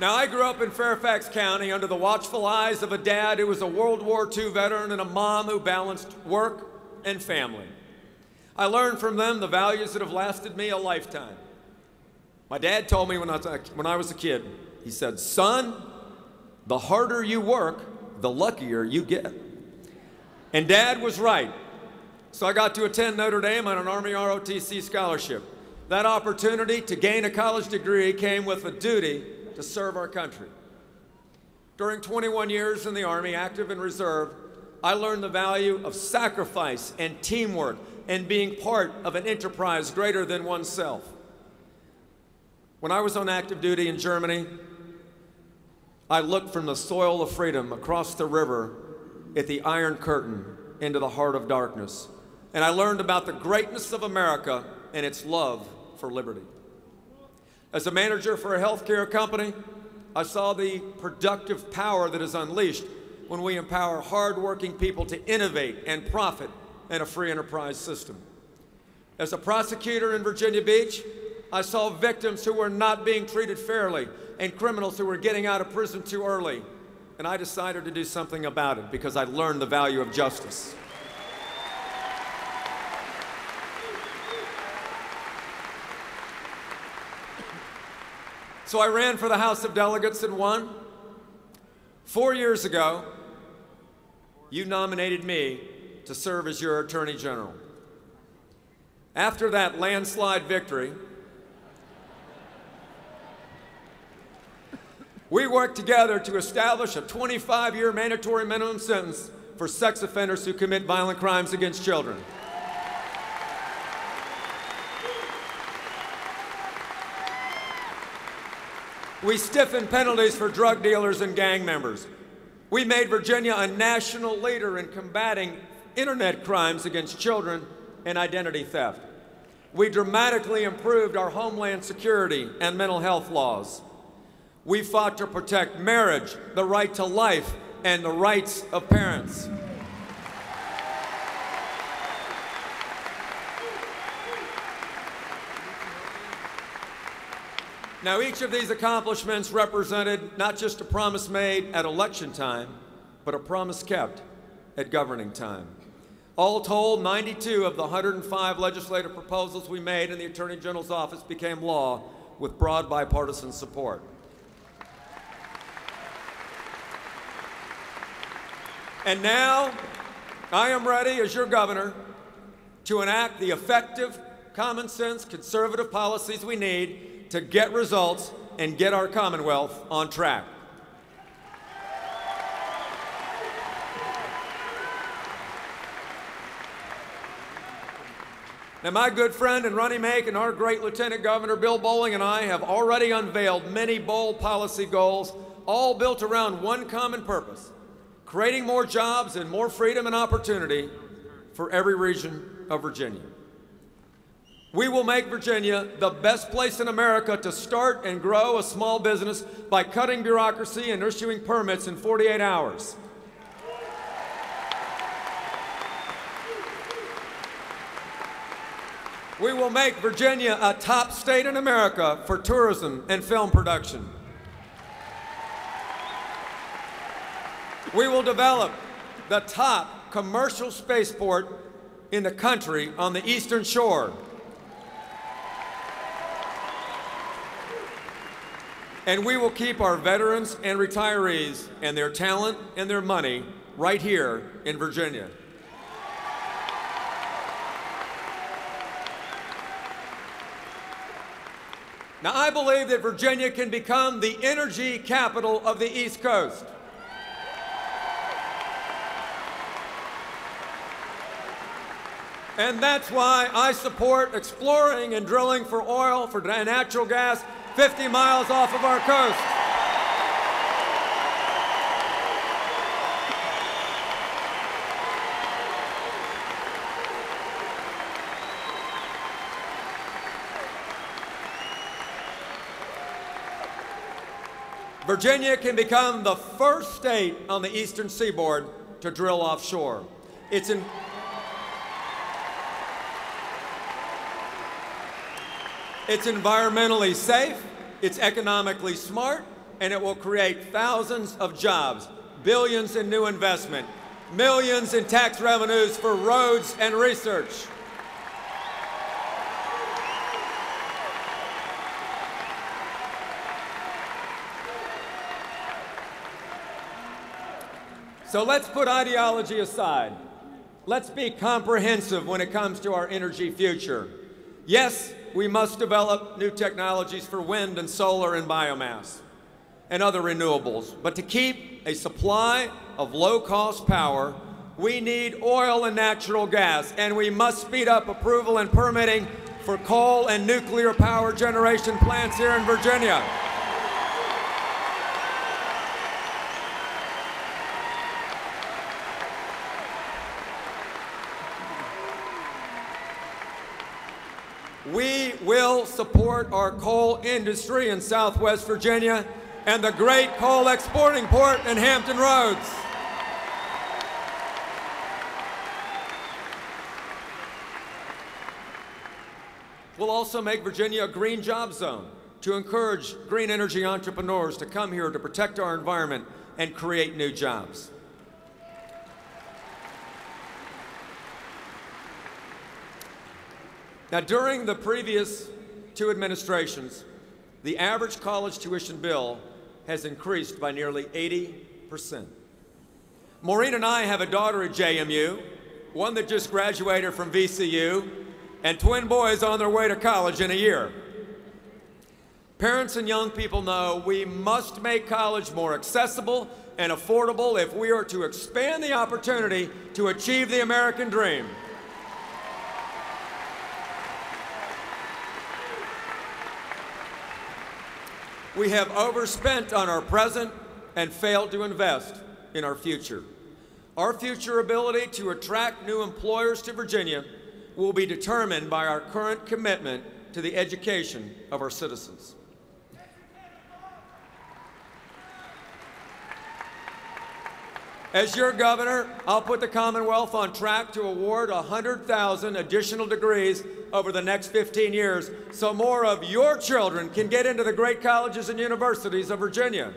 Now, I grew up in Fairfax County under the watchful eyes of a dad who was a World War II veteran and a mom who balanced work and family. I learned from them the values that have lasted me a lifetime. My dad told me when I was a kid, he said, "Son, the harder you work, the luckier you get." And Dad was right. So I got to attend Notre Dame on an Army ROTC scholarship. That opportunity to gain a college degree came with a duty to serve our country. During 21 years in the Army, active and reserve, I learned the value of sacrifice and teamwork and being part of an enterprise greater than oneself. When I was on active duty in Germany, I looked from the soil of freedom across the river at the Iron Curtain into the heart of darkness. And I learned about the greatness of America and its love for liberty. As a manager for a healthcare company, I saw the productive power that is unleashed when we empower hardworking people to innovate and profit in a free enterprise system. As a prosecutor in Virginia Beach, I saw victims who were not being treated fairly and criminals who were getting out of prison too early. And I decided to do something about it because I learned the value of justice. So I ran for the House of Delegates and won. 4 years ago, you nominated me to serve as your Attorney General. After that landslide victory, we worked together to establish a 25-year mandatory minimum sentence for sex offenders who commit violent crimes against children. We stiffened penalties for drug dealers and gang members. We made Virginia a national leader in combating internet crimes against children and identity theft. We dramatically improved our homeland security and mental health laws. We fought to protect marriage, the right to life, and the rights of parents. Now, each of these accomplishments represented not just a promise made at election time, but a promise kept at governing time. All told, 92 of the 105 legislative proposals we made in the Attorney General's office became law with broad bipartisan support. And now, I am ready, as your governor, to enact the effective, common sense, conservative policies we need to get results and get our Commonwealth on track. Now, my good friend and running mate and our great Lieutenant Governor Bill Bolling and I have already unveiled many bold policy goals, all built around one common purpose: creating more jobs and more freedom and opportunity for every region of Virginia. We will make Virginia the best place in America to start and grow a small business by cutting bureaucracy and issuing permits in 48 hours. We will make Virginia a top state in America for tourism and film production. We will develop the top commercial spaceport in the country on the Eastern Shore. And we will keep our veterans and retirees and their talent and their money right here in Virginia. Now, I believe that Virginia can become the energy capital of the East Coast. And that's why I support exploring and drilling for oil, for natural gas, 50 miles off of our coast. Virginia can become the first state on the eastern seaboard to drill offshore. It's environmentally safe, it's economically smart, and it will create thousands of jobs, billions in new investment, millions in tax revenues for roads and research. So let's put ideology aside. Let's be comprehensive when it comes to our energy future. Yes, we must develop new technologies for wind and solar and biomass and other renewables. But to keep a supply of low-cost power, we need oil and natural gas, and we must speed up approval and permitting for coal and nuclear power generation plants here in Virginia. We will support our coal industry in Southwest Virginia and the great coal exporting port in Hampton Roads. We'll also make Virginia a green job zone to encourage green energy entrepreneurs to come here to protect our environment and create new jobs. Now, during the previous two administrations, the average college tuition bill has increased by nearly 80%. Maureen and I have a daughter at JMU, one that just graduated from VCU, and twin boys on their way to college in a year. Parents and young people know we must make college more accessible and affordable if we are to expand the opportunity to achieve the American dream. We have overspent on our present and failed to invest in our future. Our future ability to attract new employers to Virginia will be determined by our current commitment to the education of our citizens. As your governor, I'll put the Commonwealth on track to award 100,000 additional degrees over the next 15 years so more of your children can get into the great colleges and universities of Virginia.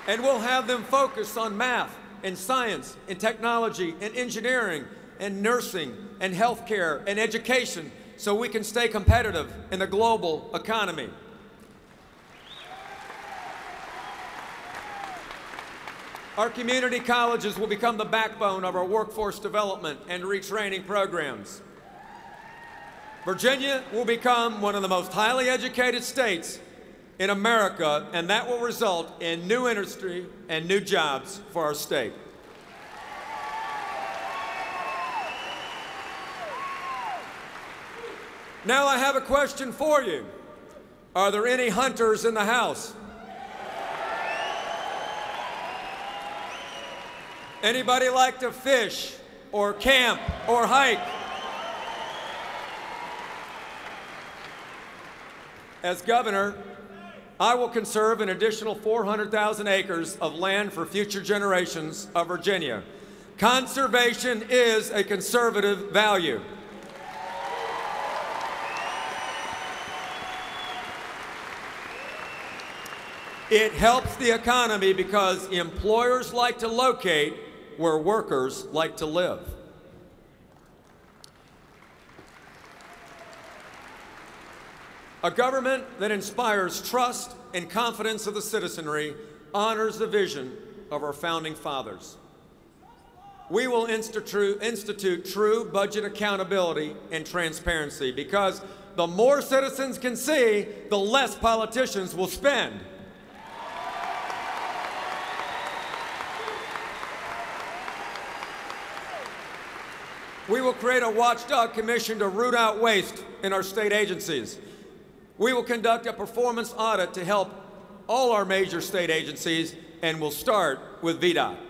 And we'll have them focus on math and science and technology and engineering and nursing and healthcare and education so we can stay competitive in the global economy. Our community colleges will become the backbone of our workforce development and retraining programs. Virginia will become one of the most highly educated states in America, and that will result in new industry and new jobs for our state. Now I have a question for you. Are there any hunters in the house? Anybody like to fish or camp or hike? As governor, I will conserve an additional 400,000 acres of land for future generations of Virginia. Conservation is a conservative value. It helps the economy because employers like to locate where workers like to live. A government that inspires trust and confidence of the citizenry honors the vision of our founding fathers. We will institute true budget accountability and transparency because the more citizens can see, the less politicians will spend. We will create a watchdog commission to root out waste in our state agencies. We will conduct a performance audit to help all our major state agencies, and we'll start with VDOT.